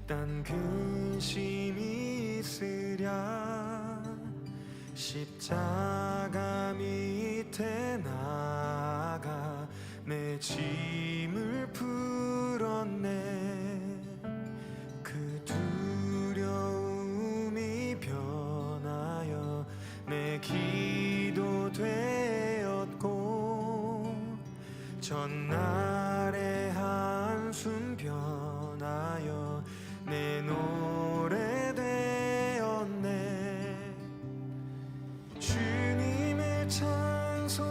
딴 근심이 있으랴. 십자가 밑에 나가 내 짐을 풀었네. 그 두려움이 변하여 내 기도 되었고, 전날의 한숨 변하여 내 노래 되었네. 주님을 찬송하면서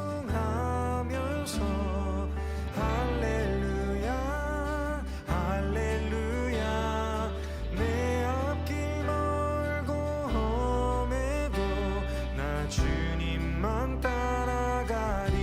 할렐루야 할렐루야. 내 앞길 멀고 험해도 나 주님만 따라가리.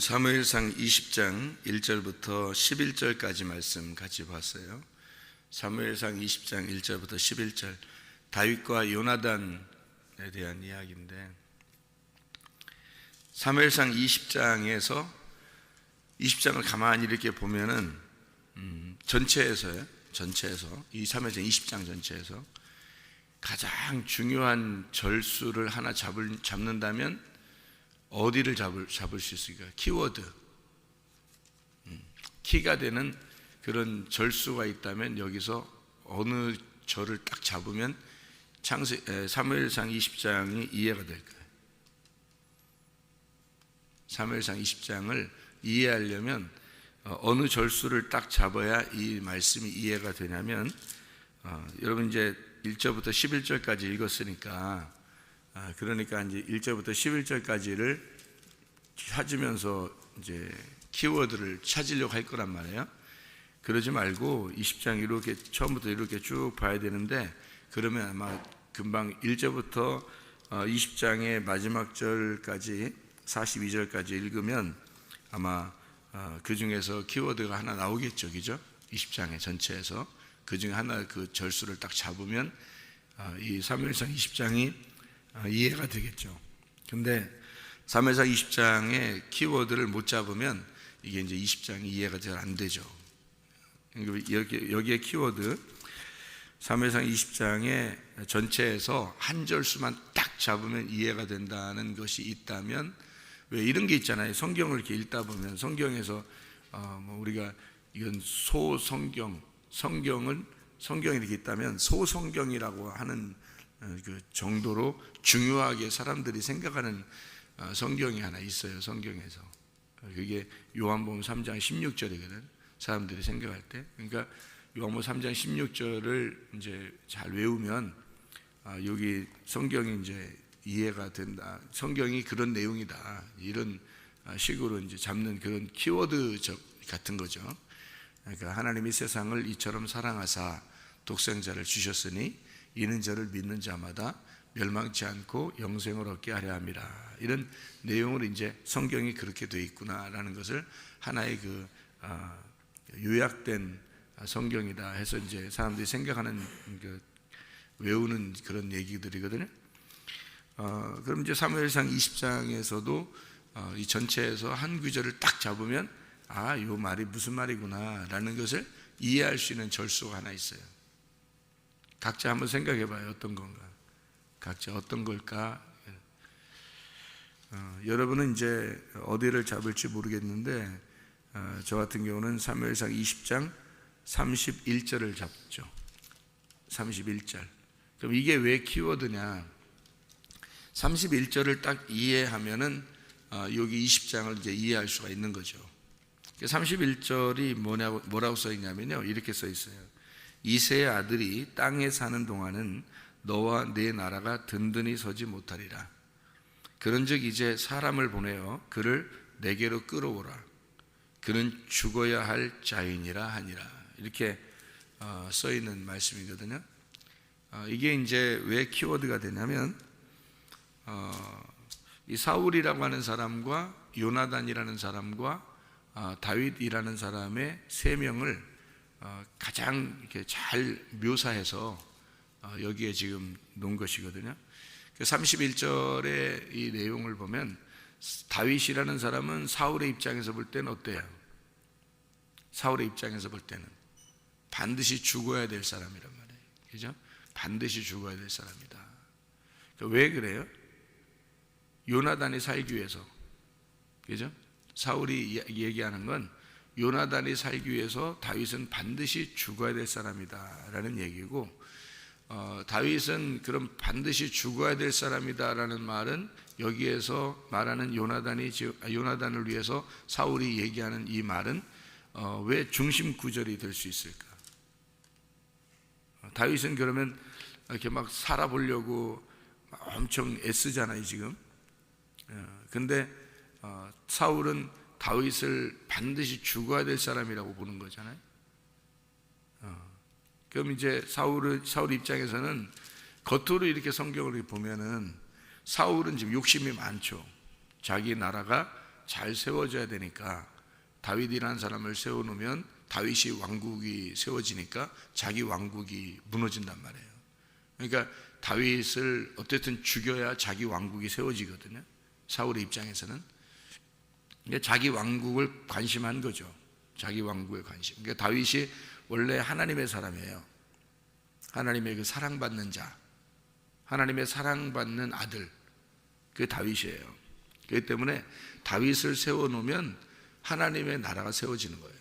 사무엘상 20장 1절부터 11절까지 말씀 같이 봤어요. 사무엘상 20장 1절부터 11절, 다윗과 요나단에 대한 이야기인데, 사무엘상 20장을 가만히 이렇게 보면은 전체에서 이 사무엘상 20장 전체에서 가장 중요한 절수를 하나 잡는다면 어디를 잡을 수 있을까? 키워드, 키가 되는 그런 절수가 있다면 여기서 어느 절을 딱 잡으면 사무엘상 20장이 이해가 될 거예요. 사무엘상 20장을 이해하려면 어느 절수를 딱 잡아야 이 말씀이 이해가 되냐면, 여러분 이제 1절부터 11절까지 읽었으니까, 그러니까 이제 1절부터 11절까지를 찾으면서 이제 키워드를 찾으려고 할 거란 말이에요. 그러지 말고 20장 이렇게 처음부터 이렇게 쭉 봐야 되는데, 그러면 아마 금방 1절부터 20장의 마지막 절까지 42절까지 읽으면 아마 그 중에서 키워드가 하나 나오겠죠, 그죠? 20장의 전체에서 그 중에 하나 그 절수를 딱 잡으면 이 사무엘상 20장이 이해가 되겠죠. 근데 사무엘상 20장의 키워드를 못 잡으면 이게 이제 20장이 이해가 잘 안 되죠. 여기에 키워드, 사무엘상 20장의 전체에서 한 절수만 딱 잡으면 이해가 된다는 것이 있다면, 왜 이런 게 있잖아요. 성경을 이렇게 읽다 보면 성경에서 우리가 이건 소성경, 성경이 이렇게 있다면 소성경이라고 하는 그 정도로 중요하게 사람들이 생각하는 성경이 하나 있어요. 성경에서 그게 요한복음 3장 16절이거든. 사람들이 생각할 때, 그러니까 요한복음 3장 16절을 이제 잘 외우면 여기 성경이 이제 이해가 된다. 성경이 그런 내용이다. 이런 식으로 이제 잡는 그런 키워드 같은 거죠. 그러니까 하나님이 세상을 이처럼 사랑하사 독생자를 주셨으니 이는 저를 믿는 자마다 멸망치 않고 영생을 얻게 하려 함이라. 이런 내용을 이제 성경이 그렇게 되어 있구나라는 것을 하나의 그 요약된 성경이다 해서 이제 사람들이 생각하는 외우는 그런 얘기들이거든요. 그럼 이제 사무엘상 20장에서도 이 전체에서 한 구절을 딱 잡으면 요 말이 무슨 말이구나라는 것을 이해할 수 있는 절수가 하나 있어요. 각자 한번 생각해 봐요. 어떤 건가? 각자 어떤 걸까? 여러분은 이제 어디를 잡을지 모르겠는데, 저 같은 경우는 사무엘상 20장 31절을 잡죠. 31절. 그럼 이게 왜 키워드냐? 31절을 딱 이해하면은 여기 20장을 이제 이해할 수가 있는 거죠. 31절이 뭐라고 써 있냐면요, 이렇게 써 있어요. 이새의 아들이 땅에 사는 동안은 너와 네 나라가 든든히 서지 못하리라. 그런즉 이제 사람을 보내어 그를 내게로 끌어오라. 그는 죽어야 할 자인이라 하니라. 이렇게 써 있는 말씀이거든요. 이게 이제 왜 키워드가 되냐면, 이 사울이라고 하는 사람과 요나단이라는 사람과 다윗이라는 사람의 세 명을 가장 이렇게 잘 묘사해서 여기에 지금 놓은 것이거든요. 31절의 이 내용을 보면 다윗이라는 사람은 사울의 입장에서 볼 때는 어때요? 사울의 입장에서 볼 때는 반드시 죽어야 될 사람이란 말이에요. 그죠? 반드시 죽어야 될 사람이다. 왜 그래요? 요나단이 살기 위해서. 그죠? 사울이 얘기하는 건 요나단이 살기 위해서 다윗은 반드시 죽어야 될 사람이다 라는 얘기고, 다윗은 그럼 반드시 죽어야 될 사람이다 라는 말은 여기에서 말하는 요나단을 위해서 사울이 얘기하는 이 말은 왜 중심 구절이 될 수 있을까? 다윗은 그러면 이렇게 막 살아보려고 엄청 애쓰잖아요 지금. 근데 사울은 다윗을 반드시 죽어야 될 사람이라고 보는 거잖아요. 그럼 이제 사울 입장에서는 겉으로 이렇게 성경을 보면은 사울은 지금 욕심이 많죠. 자기 나라가 잘 세워져야 되니까 다윗이라는 사람을 세워놓으면 다윗이 왕국이 세워지니까 자기 왕국이 무너진단 말이에요. 그러니까 다윗을 어쨌든 죽여야 자기 왕국이 세워지거든요. 사울의 입장에서는. 그러니까 자기 왕국을 관심한 거죠. 자기 왕국에 관심. 그러니까 다윗이 원래 하나님의 사람이에요. 하나님의 그 사랑받는 자, 하나님의 사랑받는 아들, 그게 다윗이에요. 그렇기 때문에 다윗을 세워놓으면 하나님의 나라가 세워지는 거예요.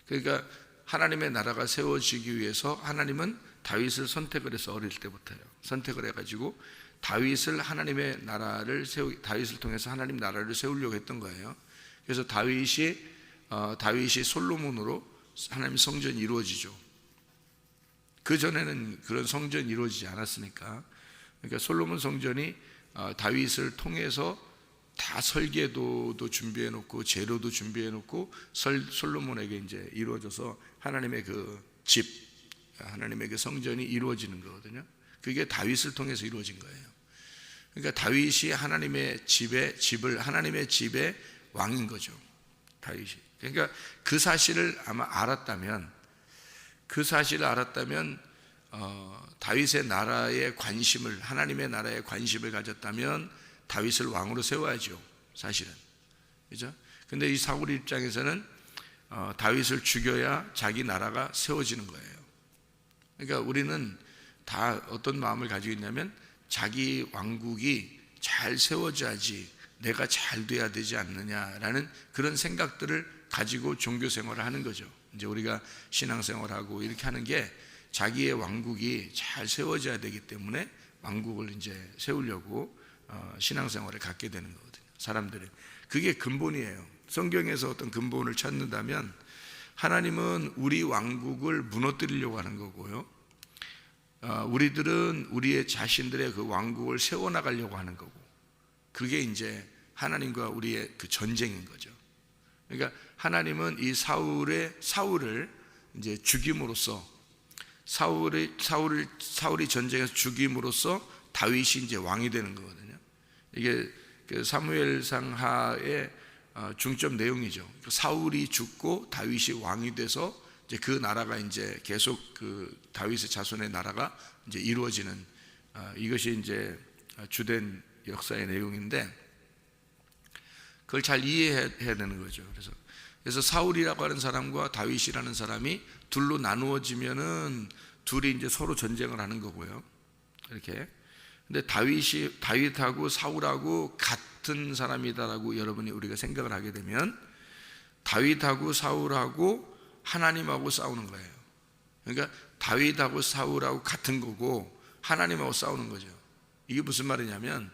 그러니까 하나님의 나라가 세워지기 위해서 하나님은 다윗을 선택을 해서 어릴 때부터요. 선택을 해가지고 다윗을 하나님의 나라를 다윗을 통해서 하나님 나라를 세우려고 했던 거예요. 그래서 다윗이 솔로몬으로 하나님 성전이 이루어지죠. 그 전에는 그런 성전이 이루어지지 않았으니까. 그러니까 솔로몬 성전이 다윗을 통해서 다 설계도도 준비해 놓고 재료도 준비해 놓고 솔로몬에게 이제 이루어져서 하나님의 그 집, 하나님의 그 성전이 이루어지는 거거든요. 그게 다윗을 통해서 이루어진 거예요. 그러니까 다윗이 하나님의 집의 왕인 거죠. 다윗이. 그러니까 그 사실을 아마 알았다면 다윗의 나라에 관심을, 하나님의 나라에 관심을 가졌다면 다윗을 왕으로 세워야죠. 사실은. 그죠? 근데 이 사울 입장에서는 다윗을 죽여야 자기 나라가 세워지는 거예요. 그러니까 우리는 다 어떤 마음을 가지고 있냐면 자기 왕국이 잘 세워져야지 내가 잘 돼야 되지 않느냐라는 그런 생각들을 가지고 종교 생활을 하는 거죠. 이제 우리가 신앙생활하고 이렇게 하는 게 자기의 왕국이 잘 세워져야 되기 때문에 왕국을 이제 세우려고 신앙생활을 갖게 되는 거거든요. 사람들은 그게 근본이에요. 성경에서 어떤 근본을 찾는다면 하나님은 우리 왕국을 무너뜨리려고 하는 거고요. 우리들은 우리의 자신들의 그 왕국을 세워나가려고 하는 거고, 그게 이제 하나님과 우리의 그 전쟁인 거죠. 그러니까 하나님은 이 사울을 이제 죽임으로써 사울이 전쟁에서 죽임으로써 다윗이 이제 왕이 되는 거거든요. 이게 그 사무엘상 하의 중점 내용이죠. 사울이 죽고 다윗이 왕이 돼서 이제 그 나라가 이제 계속 그 다윗의 자손의 나라가 이제 이루어지는 이것이 이제 주된 역사의 내용인데 그걸 잘 이해해야 되는 거죠. 그래서 사울이라고 하는 사람과 다윗이라는 사람이 둘로 나누어지면은 둘이 이제 서로 전쟁을 하는 거고요. 이렇게. 근데 다윗하고 사울하고 같은 사람이다라고 여러분이 우리가 생각을 하게 되면 다윗하고 사울하고 하나님하고 싸우는 거예요. 그러니까 다윗하고 사울하고 같은 거고 하나님하고 싸우는 거죠. 이게 무슨 말이냐면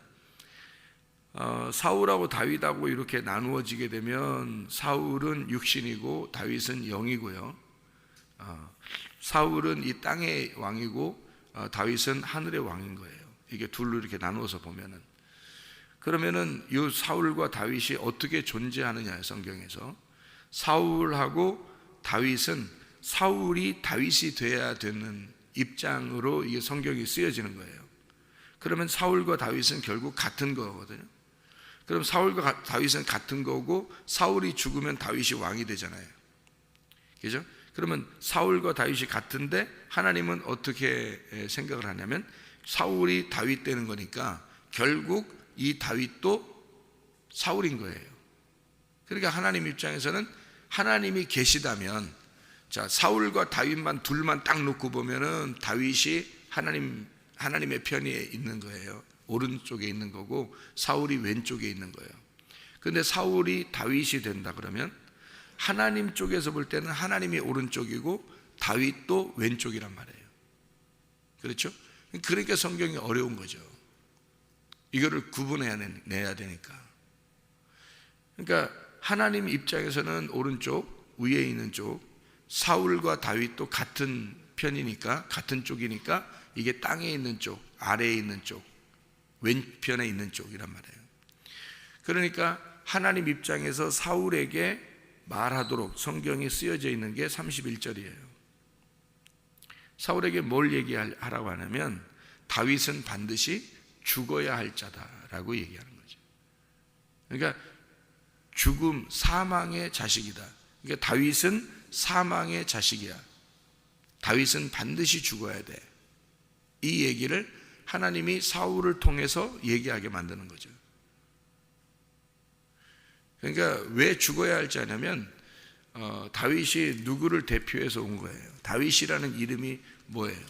사울하고 다윗하고 이렇게 나누어지게 되면 사울은 육신이고 다윗은 영이고요. 사울은 이 땅의 왕이고 다윗은 하늘의 왕인 거예요. 이게 둘로 이렇게 나누어서 보면은, 그러면은 이 사울과 다윗이 어떻게 존재하느냐, 성경에서 사울하고 다윗은 사울이 다윗이 돼야 되는 입장으로 이게 성경이 쓰여지는 거예요. 그러면 사울과 다윗은 결국 같은 거거든요. 그럼 사울과 다윗은 같은 거고 사울이 죽으면 다윗이 왕이 되잖아요. 그죠? 그러면 사울과 다윗이 같은데 하나님은 어떻게 생각을 하냐면 사울이 다윗 되는 거니까 결국 이 다윗도 사울인 거예요. 그러니까 하나님 입장에서는 하나님이 계시다면, 자, 사울과 다윗만 둘만 딱 놓고 보면은 다윗이 하나님의 편에 있는 거예요. 오른쪽에 있는 거고 사울이 왼쪽에 있는 거예요. 그런데 사울이 다윗이 된다 그러면 하나님 쪽에서 볼 때는 하나님이 오른쪽이고 다윗도 왼쪽이란 말이에요. 그렇죠? 그러니까 성경이 어려운 거죠. 이거를 구분해내야 되니까. 그러니까 하나님 입장에서는 오른쪽, 위에 있는 쪽, 사울과 다윗도 같은 편이니까, 같은 쪽이니까 이게 땅에 있는 쪽, 아래에 있는 쪽, 왼편에 있는 쪽이란 말이에요. 그러니까 하나님 입장에서 사울에게 말하도록 성경이 쓰여져 있는 게 31절이에요. 사울에게 뭘 얘기하라고 하냐면 다윗은 반드시 죽어야 할 자다라고 얘기하는 거죠. 그러니까 죽음, 사망의 자식이다. 그러니까 다윗은 사망의 자식이야. 다윗은 반드시 죽어야 돼. 이 얘기를 하나님이 사울을 통해서 얘기하게 만드는 거죠. 그러니까 왜 죽어야 할지 아냐면 다윗이 누구를 대표해서 온 거예요. 다윗이라는 이름이 뭐예요?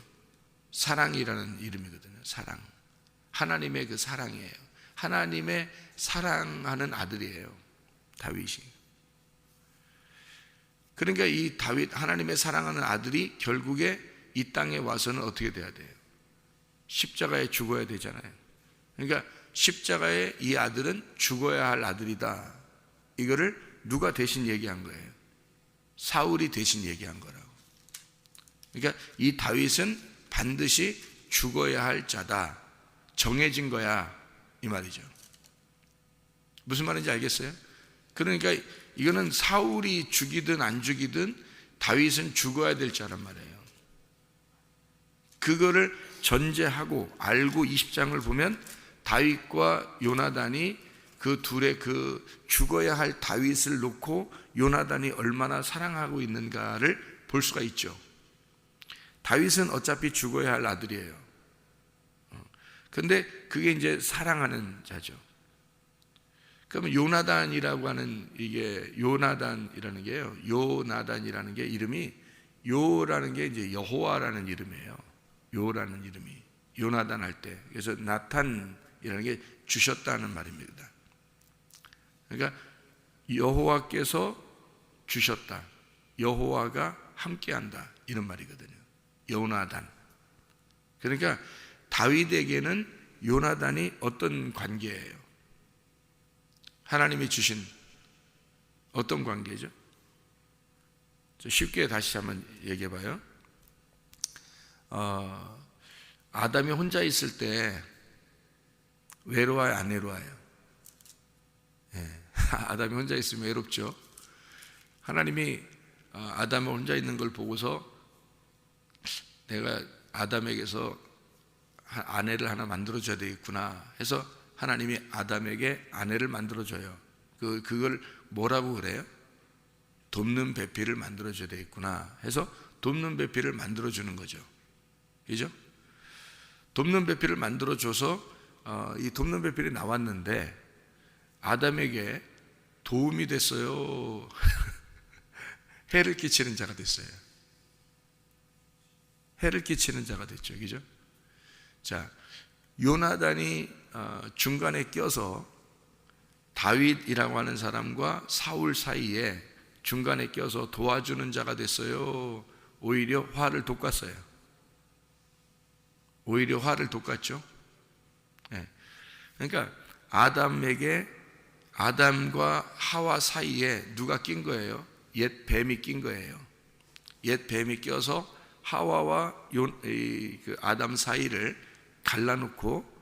사랑이라는 이름이거든요. 사랑. 하나님의 그 사랑이에요. 하나님의 사랑하는 아들이에요. 다윗이. 그러니까 이 다윗, 하나님의 사랑하는 아들이 결국에 이 땅에 와서는 어떻게 돼야 돼요? 십자가에 죽어야 되잖아요. 그러니까 십자가에 이 아들은 죽어야 할 아들이다. 이거를 누가 대신 얘기한 거예요? 사울이 대신 얘기한 거라고. 그러니까 이 다윗은 반드시 죽어야 할 자다. 정해진 거야. 이 말이죠. 무슨 말인지 알겠어요? 그러니까 이거는 사울이 죽이든 안 죽이든 다윗은 죽어야 될 자란 말이에요. 그거를 전제하고 알고 20장을 보면 다윗과 요나단이 그 둘의 그 죽어야 할 다윗을 놓고 요나단이 얼마나 사랑하고 있는가를 볼 수가 있죠. 다윗은 어차피 죽어야 할 아들이에요. 근데 그게 이제 사랑하는 자죠. 그러면 요나단이라고 하는 이게 요나단이라는 게요. 요나단이라는 게 이름이 요라는 게 이제 여호와라는 이름이에요. 요라는 이름이 요나단 할 때. 그래서 나탄이라는 게 주셨다는 말입니다. 그러니까 여호와께서 주셨다. 여호와가 함께한다. 이런 말이거든요. 요나단. 그러니까 다윗에게는 요나단이 어떤 관계예요? 하나님이 주신 어떤 관계죠? 쉽게 다시 한번 얘기해 봐요. 아담이 혼자 있을 때 외로워요, 안 외로워요? 예. 아담이 혼자 있으면 외롭죠. 하나님이 아담이 혼자 있는 걸 보고서 내가 아담에게서 아내를 하나 만들어줘야 되겠구나 해서 하나님이 아담에게 아내를 만들어줘요. 그걸 뭐라고 그래요? 돕는 배필을 만들어줘야 되겠구나 해서 돕는 배필을 만들어주는 거죠. 그죠? 돕는 배필을 만들어줘서 이 돕는 배필이 나왔는데 아담에게 도움이 됐어요? 해를 끼치는 자가 됐어요? 해를 끼치는 자가 됐죠. 그죠? 자, 요나단이 중간에 껴서 다윗이라고 하는 사람과 사울 사이에 중간에 껴서 도와주는 자가 됐어요? 오히려 화를 돋갔어요? 오히려 화를 돋갔죠. 네. 그러니까 아담과 하와 사이에 누가 낀 거예요? 옛 뱀이 낀 거예요. 옛 뱀이 껴서 하와와 그 아담 사이를 갈라놓고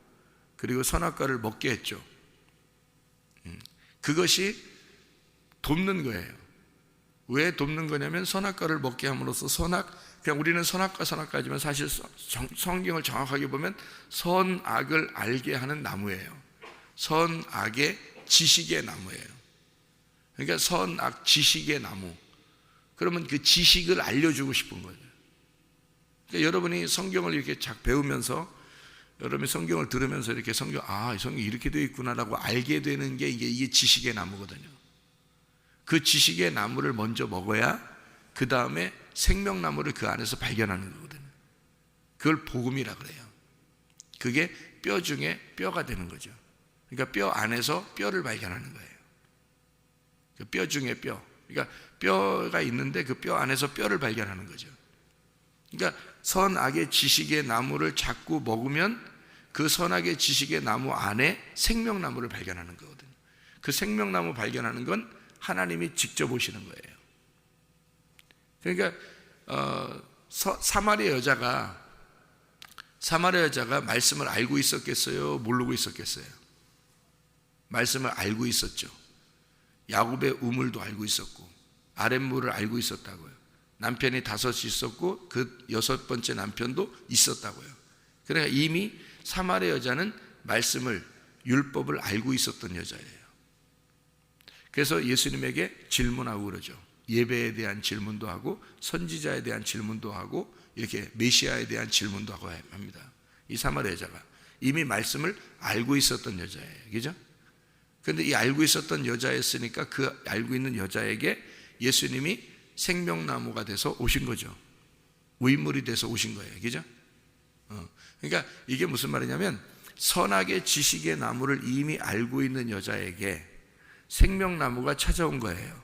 그리고 선악과를 먹게 했죠. 그것이 돕는 거예요. 왜 돕는 거냐면 선악과를 먹게 함으로써 그냥 우리는 선악과지만 사실 성경을 정확하게 보면 선악을 알게 하는 나무예요. 선악의 지식의 나무예요. 그러니까 선악 지식의 나무. 그러면 그 지식을 알려주고 싶은 거죠. 그러니까 여러분이 성경을 이렇게 배우면서 여러분이 성경을 들으면서 이렇게 이 성경이 이렇게 되어 있구나라고 알게 되는 게 이게 지식의 나무거든요. 그 지식의 나무를 먼저 먹어야 그 다음에 생명나무를 그 안에서 발견하는 거거든요. 그걸 복음이라 그래요. 그게 뼈 중에 뼈가 되는 거죠. 그러니까 뼈 안에서 뼈를 발견하는 거예요. 그 뼈 중에 뼈. 그러니까 뼈가 있는데 그 뼈 안에서 뼈를 발견하는 거죠. 그러니까 선악의 지식의 나무를 자꾸 먹으면 그 선악의 지식의 나무 안에 생명나무를 발견하는 거거든요. 그 생명나무 발견하는 건 하나님이 직접 오시는 거예요. 그러니까 사마리아 여자가 말씀을 알고 있었겠어요? 모르고 있었겠어요? 말씀을 알고 있었죠. 야곱의 우물도 알고 있었고 아랫물을 알고 있었다고요. 남편이 5이 있었고 그 6번째 남편도 있었다고요. 그러니까 이미 사마리아 여자는 말씀을 율법을 알고 있었던 여자예요. 그래서 예수님에게 질문하고 그러죠. 예배에 대한 질문도 하고 선지자에 대한 질문도 하고 이렇게 메시아에 대한 질문도 하고 합니다. 이 사마리아 여자가 이미 말씀을 알고 있었던 여자예요. 그죠? 그런데 이 알고 있었던 여자였으니까 그 알고 있는 여자에게 예수님이 생명나무가 돼서 오신 거죠. 우인물이 돼서 오신 거예요. 그죠? 그러니까 이게 무슨 말이냐면 선악의 지식의 나무를 이미 알고 있는 여자에게 생명나무가 찾아온 거예요.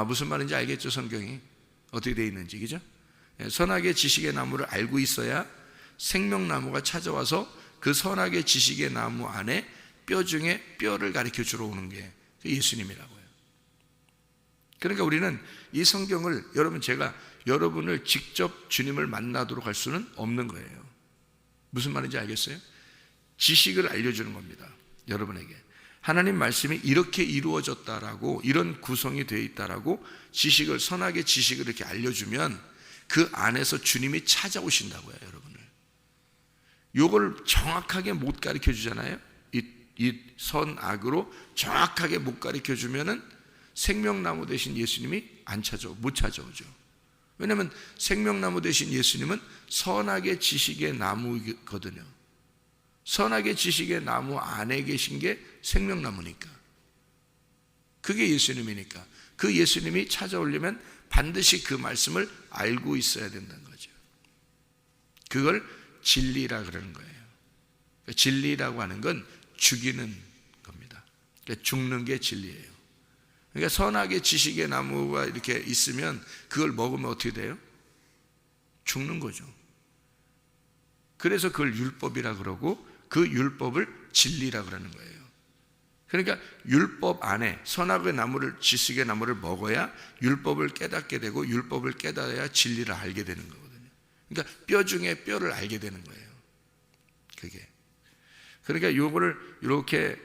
무슨 말인지 알겠죠? 성경이 어떻게 되어 있는지. 그죠? 선악의 지식의 나무를 알고 있어야 생명나무가 찾아와서 그 선악의 지식의 나무 안에 뼈 중에 뼈를 가르쳐 주러 오는 게 예수님이라고요. 그러니까 우리는 이 성경을 제가 여러분을 직접 주님을 만나도록 할 수는 없는 거예요. 무슨 말인지 알겠어요? 지식을 알려주는 겁니다. 여러분에게 하나님 말씀이 이렇게 이루어졌다라고, 이런 구성이 되어 있다라고 지식을, 선악의 지식을 이렇게 알려주면 그 안에서 주님이 찾아오신다고요. 여러분을 요걸 정확하게 못 가르쳐 주잖아요. 이 선악으로 정확하게 못 가르쳐 주면은 생명나무 대신 예수님이 못 찾아오죠. 왜냐하면 생명나무 대신 예수님은 선악의 지식의 나무거든요. 선악의 지식의 나무 안에 계신 게 생명나무니까, 그게 예수님이니까 그 예수님이 찾아오려면 반드시 그 말씀을 알고 있어야 된다는 거죠. 그걸 진리라 그러는 거예요. 진리라고 하는 건 죽이는 겁니다. 죽는 게 진리예요. 그러니까 선악의 지식의 나무가 이렇게 있으면 그걸 먹으면 어떻게 돼요? 죽는 거죠. 그래서 그걸 율법이라 그러고 그 율법을 진리라 그러는 거예요. 그러니까 율법 안에 선악의 나무를, 지식의 나무를 먹어야 율법을 깨닫게 되고 율법을 깨달아야 진리를 알게 되는 거거든요. 그러니까 뼈 중에 뼈를 알게 되는 거예요. 그게. 그러니까 요거를 이렇게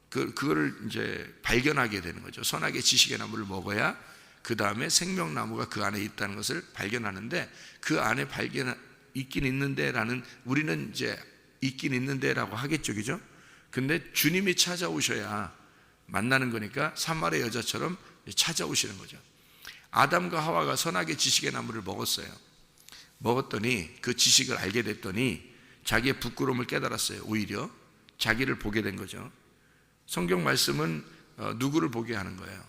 그거를 이제 발견하게 되는 거죠. 선악의 지식의 나무를 먹어야 그 다음에 생명나무가 그 안에 있다는 것을 발견하는데, 그 안에 있긴 있는데라는, 우리는 이제 있긴 있는데라고 하겠죠, 그죠? 근데 주님이 찾아오셔야 만나는 거니까 사마리아 여자처럼 찾아오시는 거죠. 아담과 하와가 선악의 지식의 나무를 먹었어요. 먹었더니 그 지식을 알게 됐더니 자기의 부끄러움을 깨달았어요. 오히려 자기를 보게 된 거죠. 성경 말씀은 누구를 보게 하는 거예요?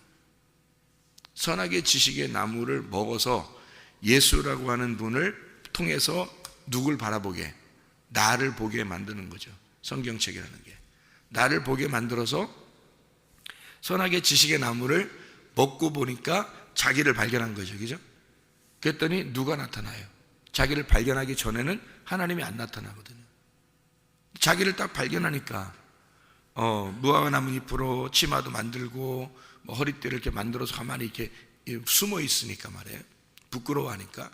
선악의 지식의 나무를 먹어서 예수라고 하는 분을 통해서 누굴 바라보게? 나를 보게 만드는 거죠. 성경책이라는 게 나를 보게 만들어서 선악의 지식의 나무를 먹고 보니까 자기를 발견한 거죠. 그죠? 그랬더니 누가 나타나요? 자기를 발견하기 전에는 하나님이 안 나타나거든요. 자기를 딱 발견하니까 무화과 나뭇잎으로 치마도 만들고 허리띠를 이렇게 만들어서 가만히 이렇게 숨어 있으니까 말이에요. 부끄러워하니까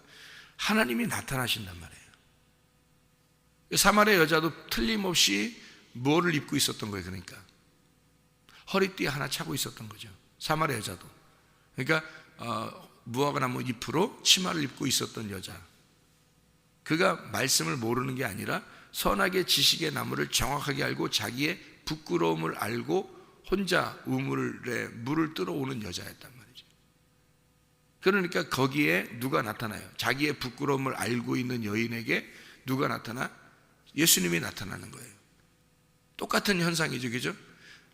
하나님이 나타나신단 말이에요. 사마리아 여자도 틀림없이 뭐를 입고 있었던 거예요. 그러니까 허리띠 하나 차고 있었던 거죠. 사마리아 여자도. 그러니까 무화과 나무 잎으로 치마를 입고 있었던 여자. 그가 말씀을 모르는 게 아니라 선악의 지식의 나무를 정확하게 알고 자기의 부끄러움을 알고 혼자 우물에 물을 들어오는 여자였단 말이죠. 그러니까 거기에 누가 나타나요? 자기의 부끄러움을 알고 있는 여인에게 누가 나타나? 예수님이 나타나는 거예요. 똑같은 현상이죠, 그죠?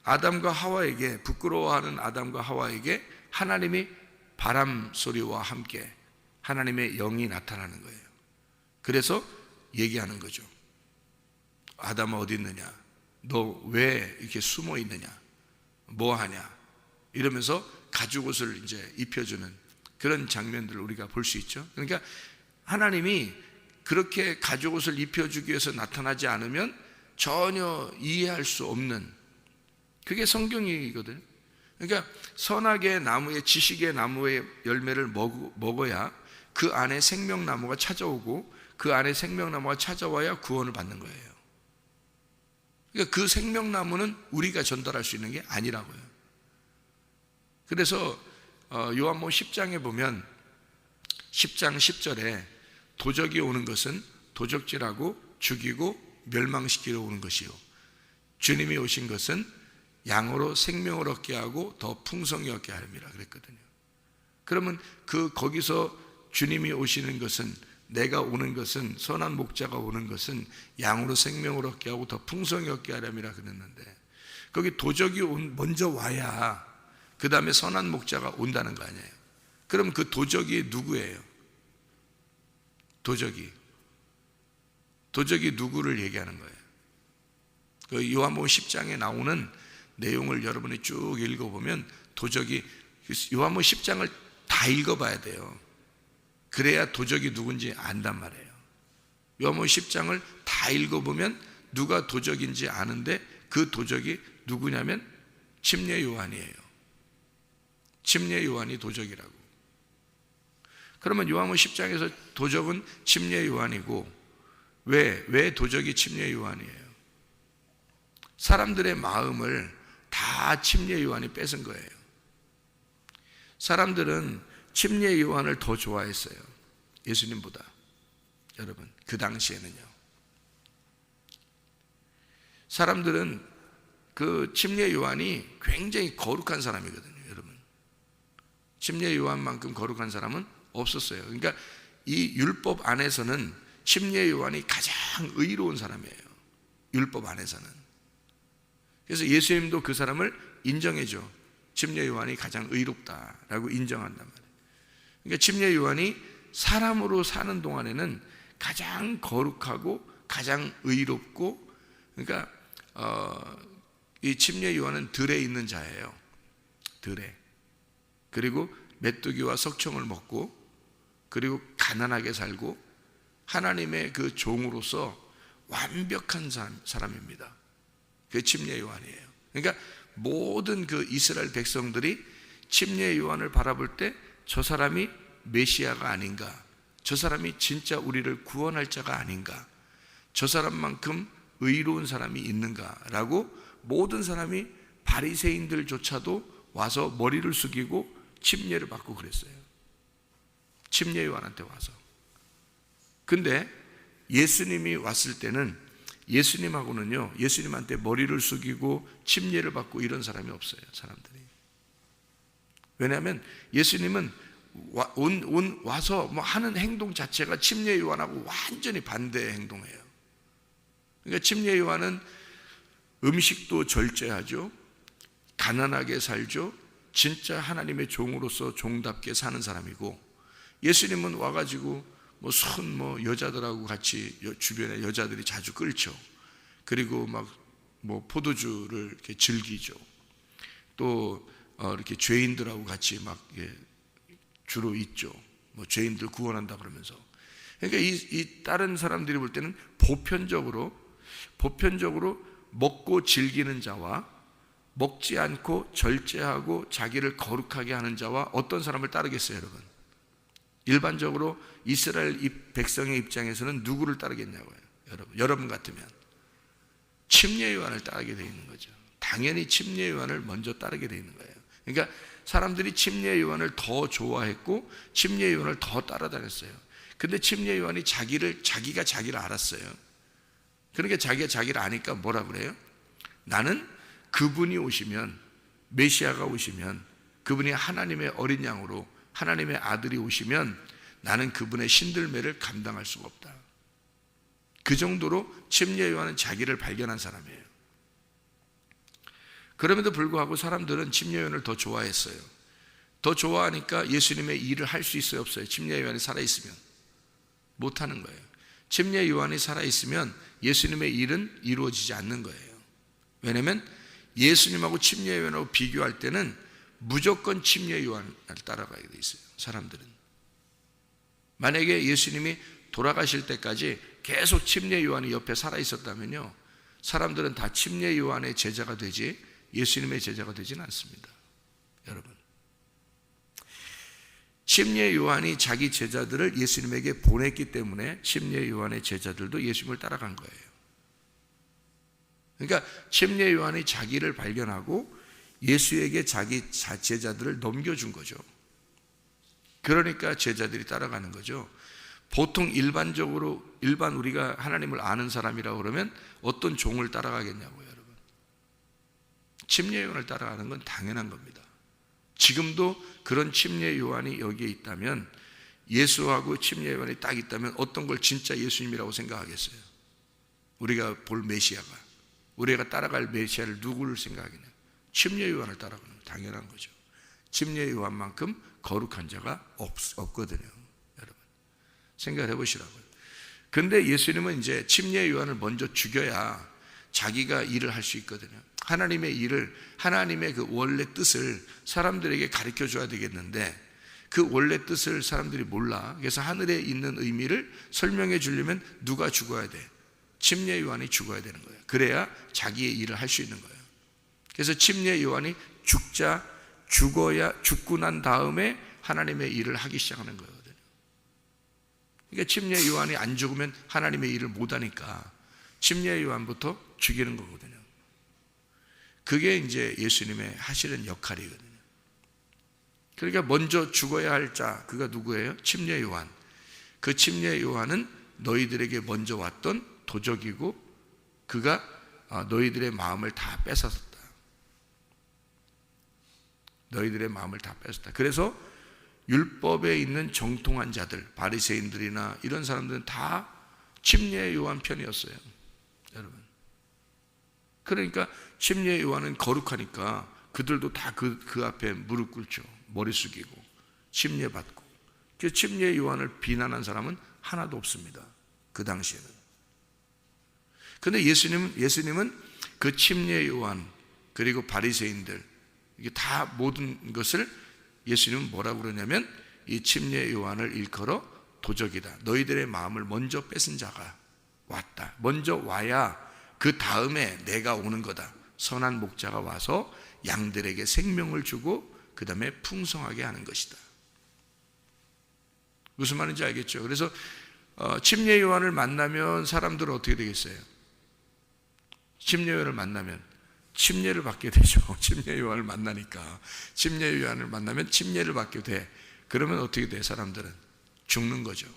아담과 하와에게, 부끄러워하는 아담과 하와에게 하나님이 바람 소리와 함께 하나님의 영이 나타나는 거예요. 그래서 얘기하는 거죠. 아담아 어디 있느냐? 너 왜 이렇게 숨어 있느냐? 뭐 하냐? 이러면서 가죽옷을 이제 입혀주는 그런 장면들을 우리가 볼 수 있죠. 그러니까 하나님이 그렇게 가죽옷을 입혀주기 위해서 나타나지 않으면 전혀 이해할 수 없는, 그게 성경이거든요. 그러니까 선악의 나무의, 지식의 나무의 열매를 먹어야 그 안에 생명나무가 찾아오고 그 안에 생명나무가 찾아와야 구원을 받는 거예요. 그러니까 그 생명나무는 우리가 전달할 수 있는 게 아니라고요. 그래서 요한복음 10장에 보면 10장 10절에 도적이 오는 것은 도적질하고 죽이고 멸망시키러 오는 것이요, 주님이 오신 것은 양으로 생명을 얻게 하고 더 풍성히 얻게 하렵니다 그랬거든요. 그러면 거기서 주님이 오시는 것은, 내가 오는 것은, 선한 목자가 오는 것은 양으로 생명을 얻게 하고 더 풍성히 얻게 하렵니다 그랬는데, 거기 도적이 먼저 와야 그 다음에 선한 목자가 온다는 거 아니에요. 그럼 그 도적이 누구예요? 도적이 누구를 얘기하는 거예요? 그 요한복음 10장에 나오는 내용을 여러분이 쭉 읽어보면 도적이, 요한복음 10장을 다 읽어봐야 돼요. 그래야 도적이 누군지 안단 말이에요. 요한복음 10장을 다 읽어보면 누가 도적인지 아는데, 그 도적이 누구냐면 침례 요한이에요. 침례 요한이 도적이라고. 그러면 요한복음 10장에서 도적은 침례 요한이고, 왜 도적이 침례 요한이에요? 사람들의 마음을 다 침례 요한이 뺏은 거예요. 사람들은 침례 요한을 더 좋아했어요, 예수님보다. 여러분, 그 당시에는요. 사람들은 그 침례 요한이 굉장히 거룩한 사람이거든요, 여러분. 침례 요한만큼 거룩한 사람은 없었어요. 그러니까 이 율법 안에서는 침례 요한이 가장 의로운 사람이에요, 율법 안에서는. 그래서 예수님도 그 사람을 인정해줘. 침례 요한이 가장 의롭다라고 인정한단 말이에요. 그러니까 침례 요한이 사람으로 사는 동안에는 가장 거룩하고 가장 의롭고, 그러니까 이 침례 요한은 들에 있는 자예요. 들에. 그리고 메뚜기와 석청을 먹고, 그리고 가난하게 살고, 하나님의 그 종으로서 완벽한 사람입니다. 그게 침례 요한이에요. 그러니까 모든 그 이스라엘 백성들이 침례 요한을 바라볼 때 저 사람이 메시아가 아닌가, 저 사람이 진짜 우리를 구원할 자가 아닌가, 저 사람만큼 의로운 사람이 있는가라고 모든 사람이, 바리새인들조차도 와서 머리를 숙이고 침례를 받고 그랬어요. 침례 요한한테 와서. 근데 예수님이 왔을 때는 예수님하고는요, 예수님한테 머리를 숙이고 침례를 받고 이런 사람이 없어요, 사람들이. 왜냐하면 예수님은 와서 뭐 하는 행동 자체가 침례 요한하고 완전히 반대의 행동이에요. 그러니까 침례 요한은 음식도 절제하죠, 가난하게 살죠, 진짜 하나님의 종으로서 종답게 사는 사람이고, 예수님은 와가지고 여자들하고 같이 주변에 여자들이 자주 끌죠. 그리고 포도주를 이렇게 즐기죠. 또 이렇게 죄인들하고 같이 주로 있죠. 죄인들 구원한다 그러면서. 그러니까 이 다른 사람들이 볼 때는 보편적으로 먹고 즐기는 자와 먹지 않고 절제하고 자기를 거룩하게 하는 자와 어떤 사람을 따르겠어요, 여러분? 일반적으로 이스라엘 백성의 입장에서는 누구를 따르겠냐고요, 여러분 같으면 침례 요한을 따르게 되어 있는 거죠. 당연히 침례 요한을 먼저 따르게 되어 있는 거예요. 그러니까 사람들이 침례 요한을 더 좋아했고 침례 요한을 더 따라다녔어요. 근데 침례 요한이 자기가 자기를 알았어요. 그러니까 자기가 자기를 아니까 뭐라 그래요? 나는 그분이 오시면, 메시아가 오시면, 그분이 하나님의 어린 양으로 하나님의 아들이 오시면 나는 그분의 신들매를 감당할 수가 없다. 그 정도로 침례 요한은 자기를 발견한 사람이에요. 그럼에도 불구하고 사람들은 침례 요한을 더 좋아했어요. 더 좋아하니까 예수님의 일을 할 수 있어요, 없어요? 침례 요한이 살아있으면 못하는 거예요. 침례 요한이 살아있으면 예수님의 일은 이루어지지 않는 거예요. 왜냐하면 예수님하고 침례 요한하고 비교할 때는 무조건 침례 요한을 따라가게 돼 있어요, 사람들은. 만약에 예수님이 돌아가실 때까지 계속 침례 요한이 옆에 살아있었다면요, 사람들은 다 침례 요한의 제자가 되지 예수님의 제자가 되지는 않습니다, 여러분. 침례 요한이 자기 제자들을 예수님에게 보냈기 때문에 침례 요한의 제자들도 예수님을 따라간 거예요. 그러니까 침례 요한이 자기를 발견하고 예수에게 자기 제자들을 넘겨준 거죠. 그러니까 제자들이 따라가는 거죠. 보통 일반 우리가 하나님을 아는 사람이라고 그러면 어떤 종을 따라가겠냐고요, 여러분. 침례 요한을 따라가는 건 당연한 겁니다. 지금도 그런 침례 요한이 여기에 있다면, 예수하고 침례 요한이 딱 있다면 어떤 걸 진짜 예수님이라고 생각하겠어요? 우리가 볼 메시아가, 우리가 따라갈 메시아를 누구를 생각하겠냐? 침례 요한을 따라가는 거 당연한 거죠. 침례 요한만큼 거룩한 자가 없거든요. 여러분 생각을 해보시라고요. 근데 예수님은 이제 침례 요한을 먼저 죽여야 자기가 일을 할 수 있거든요. 하나님의 일을, 하나님의 그 원래 뜻을 사람들에게 가르쳐 줘야 되겠는데, 그 원래 뜻을 사람들이 몰라. 그래서 하늘에 있는 의미를 설명해 주려면 누가 죽어야 돼? 침례 요한이 죽어야 되는 거예요. 그래야 자기의 일을 할 수 있는 거예요. 그래서 침례 요한이 죽고 난 다음에 하나님의 일을 하기 시작하는 거거든요. 그러니까 침례 요한이 안 죽으면 하나님의 일을 못 하니까 침례 요한부터 죽이는 거거든요. 그게 이제 예수님의 하시는 역할이거든요. 그러니까 먼저 죽어야 할 자, 그가 누구예요? 침례 요한. 그 침례 요한은 너희들에게 먼저 왔던 도적이고, 그가 너희들의 마음을 다 뺏었다. 너희들의 마음을 다 뺏었다. 그래서 율법에 있는 정통한 자들, 바리새인들이나 이런 사람들은 다 침례 요한 편이었어요. 여러분, 그러니까 침례 요한은 거룩하니까 그들도 다 그 앞에 무릎 꿇죠. 머리 숙이고 침례 받고. 그 침례 요한을 비난한 사람은 하나도 없습니다. 그 당시에는. 그런데 예수님은 그 침례 요한 그리고 바리새인들, 이게 다 모든 것을 예수님은 뭐라고 그러냐면, 이 침례 요한을 일컬어 도적이다. 너희들의 마음을 먼저 뺏은 자가 왔다. 먼저 와야 그 다음에 내가 오는 거다. 선한 목자가 와서 양들에게 생명을 주고 그 다음에 풍성하게 하는 것이다. 무슨 말인지 알겠죠? 그래서 침례 요한을 만나면 사람들은 어떻게 되겠어요? 침례 요한을 만나면 침례를 받게 되죠. 침례 요한을 만나니까. 침례 요한을 만나면 침례를 받게 돼. 그러면 어떻게 돼? 사람들은 죽는 거죠.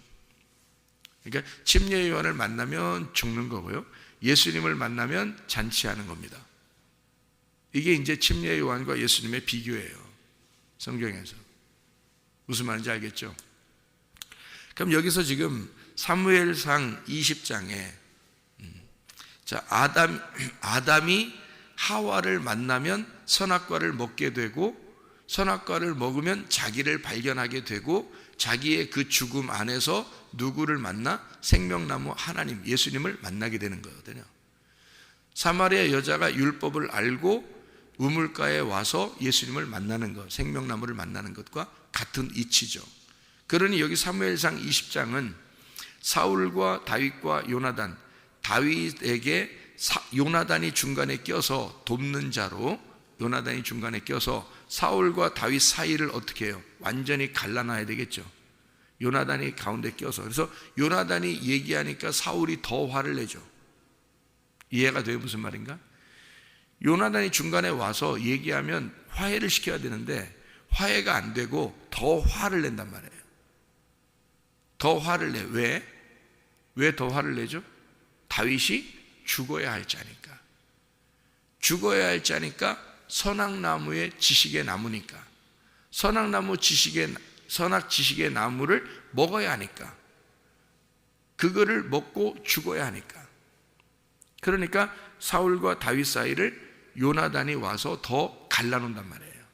그러니까 침례 요한을 만나면 죽는 거고요, 예수님을 만나면 잔치하는 겁니다. 이게 이제 침례 요한과 예수님의 비교예요, 성경에서. 무슨 말인지 알겠죠? 그럼 여기서 지금 사무엘상 20장에 자, 아담이 하와를 만나면 선악과를 먹게 되고, 선악과를 먹으면 자기를 발견하게 되고, 자기의 그 죽음 안에서 누구를 만나? 생명나무 하나님, 예수님을 만나게 되는 거거든요. 사마리아 여자가 율법을 알고 우물가에 와서 예수님을 만나는 것, 생명나무를 만나는 것과 같은 이치죠. 그러니 여기 사무엘상 20장은 사울과 다윗과 요나단, 다윗에게 요나단이 중간에 껴서 돕는 자로, 요나단이 중간에 껴서 사울과 다윗 사이를 어떻게 해요? 완전히 갈라놔야 되겠죠. 요나단이 가운데 껴서. 그래서 요나단이 얘기하니까 사울이 더 화를 내죠. 이해가 돼요? 무슨 말인가? 요나단이 중간에 와서 얘기하면 화해를 시켜야 되는데 화해가 안 되고 더 화를 낸단 말이에요. 더 화를 내. 왜? 왜 더 화를 내죠? 다윗이 죽어야 할 자니까. 죽어야 할 자니까, 선악나무의 지식의 나무니까, 선악 지식의 나무를 먹어야 하니까, 그거를 먹고 죽어야 하니까. 그러니까 사울과 다윗 사이를 요나단이 와서 더 갈라놓는단 말이에요.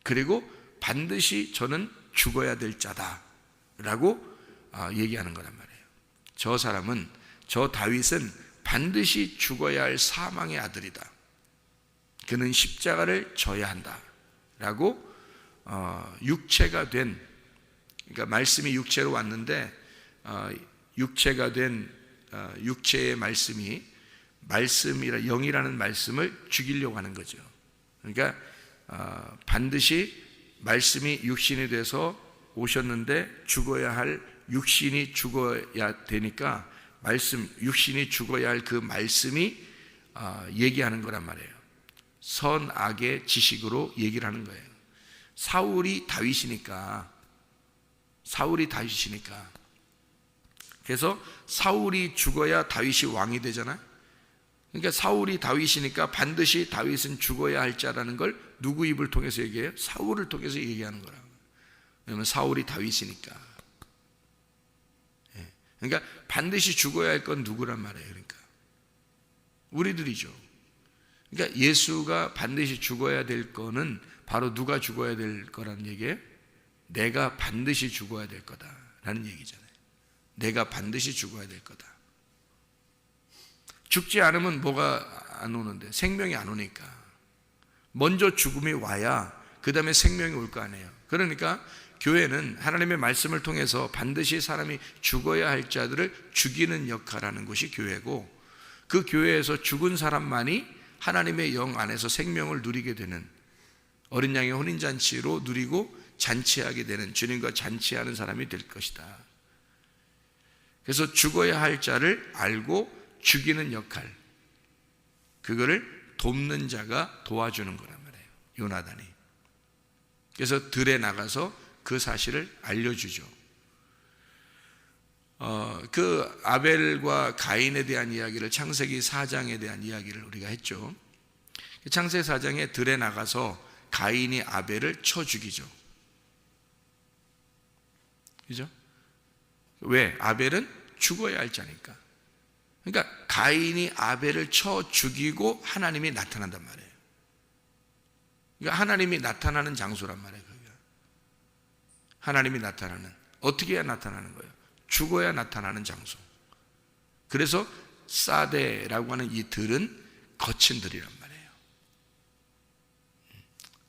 그리고 반드시 저는 죽어야 될 자다라고 얘기하는 거란 말이에요. 저 사람은, 저 다윗은 반드시 죽어야 할 사망의 아들이다. 그는 십자가를 져야 한다 라고 육체가 된, 그러니까 말씀이 육체로 왔는데 육체가 된 육체의 말씀이, 영이라는 말씀을 죽이려고 하는 거죠. 그러니까 반드시 말씀이 육신이 돼서 오셨는데 죽어야 할 육신이 죽어야 되니까, 육신이 죽어야 할 그 말씀이 얘기하는 거란 말이에요. 선악의 지식으로 얘기를 하는 거예요. 사울이 다윗이니까. 그래서 사울이 죽어야 다윗이 왕이 되잖아요. 그러니까 사울이 다윗이니까 반드시 다윗은 죽어야 할 자라는 걸 누구 입을 통해서 얘기해요? 사울을 통해서 얘기하는 거라고. 왜냐하면 사울이 다윗이니까. 그러니까 반드시 죽어야 할 건 누구란 말이에요. 그러니까 우리들이죠. 그러니까 예수가 반드시 죽어야 될 거는 바로 누가 죽어야 될 거라는 얘기예요? 내가 반드시 죽어야 될 거다라는 얘기잖아요. 내가 반드시 죽어야 될 거다. 죽지 않으면 뭐가 안 오는데? 생명이 안 오니까. 먼저 죽음이 와야 그 다음에 생명이 올 거 아니에요. 그러니까 교회는 하나님의 말씀을 통해서 반드시 사람이 죽어야 할 자들을 죽이는 역할하는 것이 교회고, 그 교회에서 죽은 사람만이 하나님의 영 안에서 생명을 누리게 되는, 어린 양의 혼인잔치로 누리고 잔치하게 되는, 주님과 잔치하는 사람이 될 것이다. 그래서 죽어야 할 자를 알고 죽이는 역할, 그거를 돕는 자가 도와주는 거란 말이에요. 요나단이. 그래서 들에 나가서 그 사실을 알려주죠. 그 아벨과 가인에 대한 이야기를, 창세기 4장에 대한 이야기를 우리가 했죠. 창세기 4장에 들에 나가서 가인이 아벨을 쳐 죽이죠. 그죠? 왜? 아벨은 죽어야 할 자니까. 그러니까 가인이 아벨을 쳐 죽이고 하나님이 나타난단 말이에요. 그러니까 하나님이 나타나는 장소란 말이에요. 거기가. 하나님이 나타나는, 어떻게 해야 나타나는 거예요? 죽어야 나타나는 장소. 그래서 사데라고 하는 이 들은 거친 들이란 말이에요.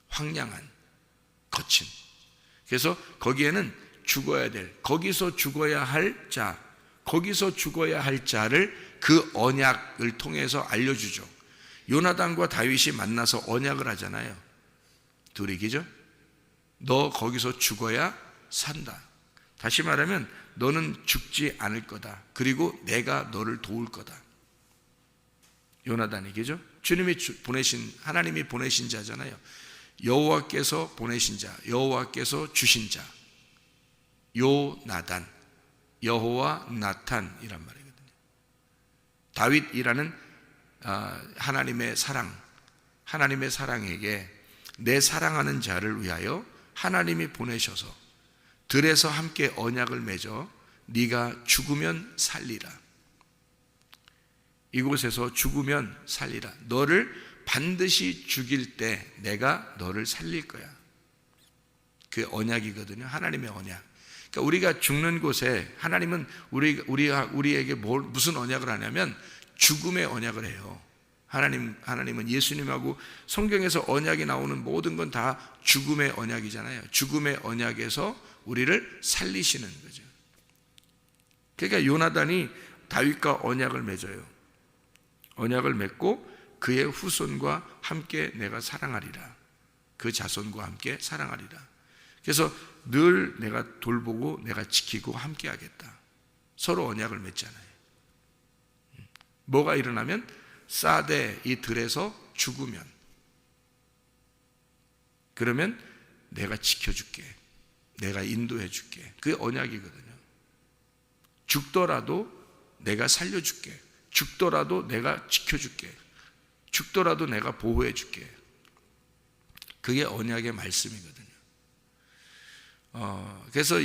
황량한, 거친. 그래서 거기에는 죽어야 될, 거기서 죽어야 할 자, 거기서 죽어야 할 자를 그 언약을 통해서 알려주죠. 요나단과 다윗이 만나서 언약을 하잖아요. 둘이, 그죠? 너 거기서 죽어야 산다. 다시 말하면 너는 죽지 않을 거다. 그리고 내가 너를 도울 거다. 요나단이, 그죠? 주님이 보내신, 하나님이 보내신 자잖아요. 여호와께서 보내신 자, 여호와께서 주신 자, 요나단, 여호와 나탄이란 말이거든요. 다윗이라는 하나님의 사랑, 하나님의 사랑에게 내 사랑하는 자를 위하여 하나님이 보내셔서 들에서 함께 언약을 맺어 네가 죽으면 살리라. 이곳에서 죽으면 살리라. 너를 반드시 죽일 때 내가 너를 살릴 거야. 그 언약이거든요. 하나님의 언약. 그러니까 우리가 죽는 곳에 하나님은 우리에게 무슨 언약을 하냐면 죽음의 언약을 해요. 하나님은 예수님하고 성경에서 언약이 나오는 모든 건 다 죽음의 언약이잖아요. 죽음의 언약에서 우리를 살리시는 거죠. 그러니까 요나단이 다윗과 언약을 맺어요. 언약을 맺고 그의 후손과 함께 내가 사랑하리라. 그 자손과 함께 사랑하리라. 그래서 늘 내가 돌보고 내가 지키고 함께 하겠다. 서로 언약을 맺잖아요. 뭐가 일어나면 사대 이 들에서 죽으면, 그러면 내가 지켜줄게. 내가 인도해 줄게. 그게 언약이거든요. 죽더라도 내가 살려줄게. 죽더라도 내가 지켜줄게. 죽더라도 내가 보호해 줄게. 그게 언약의 말씀이거든요. 그래서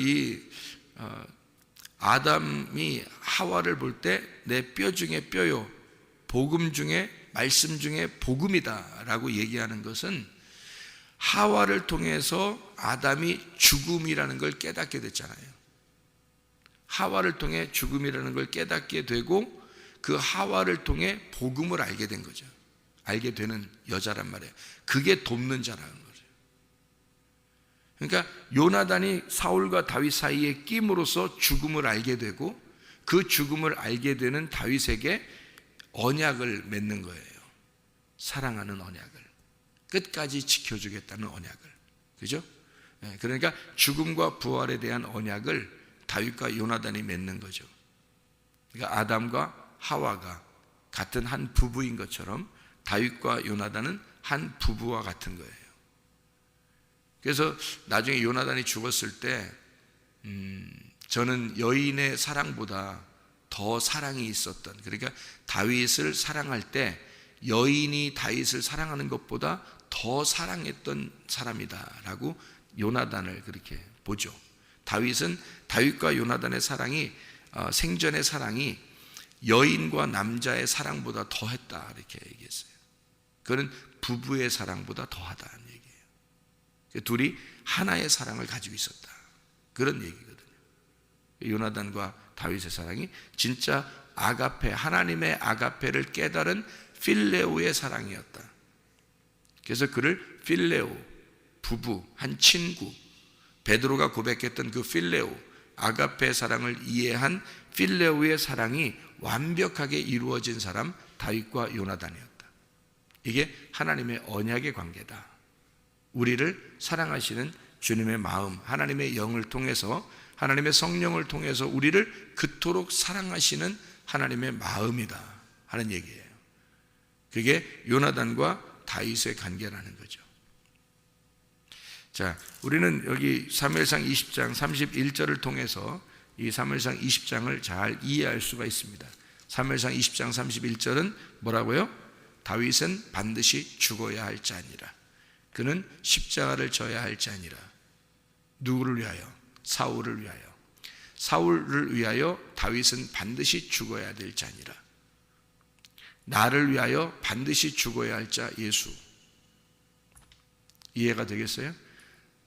아담이 하와를 볼 때 내 뼈 중에 뼈요, 복음 중에, 말씀 중에 복음이다 라고 얘기하는 것은 하와를 통해서 아담이 죽음이라는 걸 깨닫게 됐잖아요. 하와를 통해 죽음이라는 걸 깨닫게 되고 그 하와를 통해 복음을 알게 된 거죠. 알게 되는 여자란 말이에요. 그게 돕는 자라는 거죠. 그러니까 요나단이 사울과 다윗 사이에 낌으로써 죽음을 알게 되고 그 죽음을 알게 되는 다윗에게 언약을 맺는 거예요. 사랑하는 언약을, 끝까지 지켜주겠다는 언약을. 그죠? 그러니까 죽음과 부활에 대한 언약을 다윗과 요나단이 맺는 거죠. 그러니까 아담과 하와가 같은 한 부부인 것처럼 다윗과 요나단은 한 부부와 같은 거예요. 그래서 나중에 요나단이 죽었을 때 저는 여인의 사랑보다 더 사랑이 있었던, 그러니까 다윗을 사랑할 때 여인이 다윗을 사랑하는 것보다 더 사랑했던 사람이다라고 요나단을 그렇게 보죠. 다윗과 요나단의 사랑이 생전의 사랑이 여인과 남자의 사랑보다 더했다 이렇게 얘기했어요. 그는 부부의 사랑보다 더하다는 얘기예요. 둘이 하나의 사랑을 가지고 있었다 그런 얘기거든요. 요나단과 다윗의 사랑이 진짜 아가페, 하나님의 아가페를 깨달은 필레오의 사랑이었다. 그래서 그를 필레오, 부부, 한 친구, 베드로가 고백했던 그 필레오, 아가페의 사랑을 이해한 필레오의 사랑이 완벽하게 이루어진 사람 다윗과 요나단이었다. 이게 하나님의 언약의 관계다. 우리를 사랑하시는 주님의 마음, 하나님의 영을 통해서, 하나님의 성령을 통해서 우리를 그토록 사랑하시는 하나님의 마음이다 하는 얘기예요. 그게 요나단과 다윗의 관계라는 거죠. 자, 우리는 여기 사무엘상 20장 31절을 통해서 이 사무엘상 20장을 잘 이해할 수가 있습니다. 사무엘상 20장 31절은 뭐라고요? 다윗은 반드시 죽어야 할 자니라. 그는 십자가를 져야 할 자니라. 누구를 위하여? 사울을 위하여. 사울을 위하여 다윗은 반드시 죽어야 될 자니라. 나를 위하여 반드시 죽어야 할 자 예수. 이해가 되겠어요?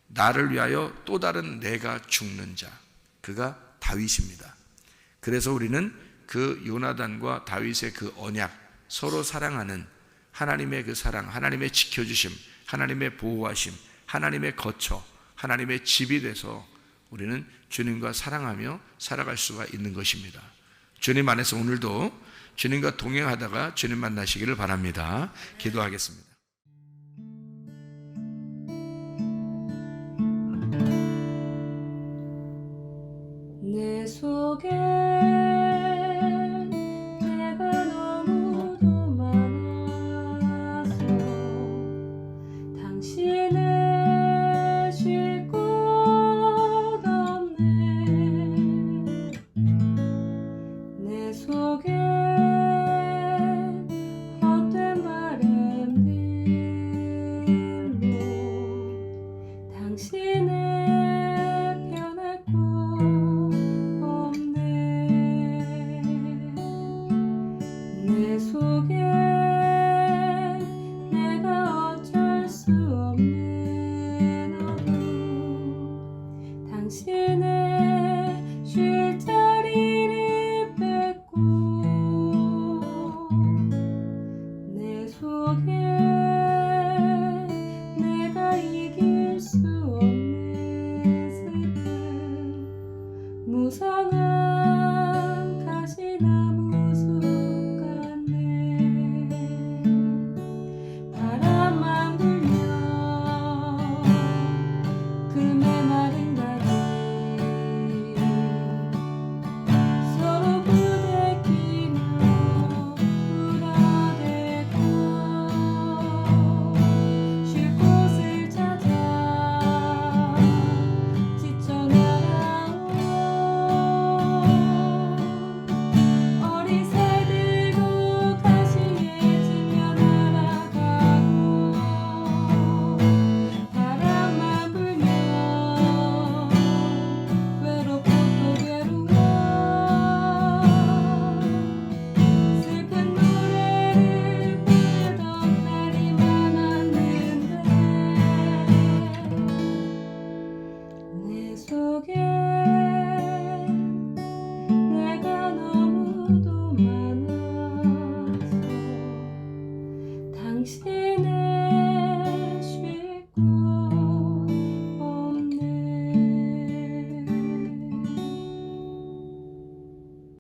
나를 위하여 또 다른 내가 죽는 자, 그가 다윗입니다. 그래서 우리는 그 요나단과 다윗의 그 언약, 서로 사랑하는 하나님의 그 사랑, 하나님의 지켜주심, 하나님의 보호하심, 하나님의 거처, 하나님의 집이 돼서 우리는 주님과 사랑하며 살아갈 수가 있는 것입니다. 주님 안에서 오늘도 주님과 동행하다가 주님 만나시기를 바랍니다. 기도하겠습니다. 내 속에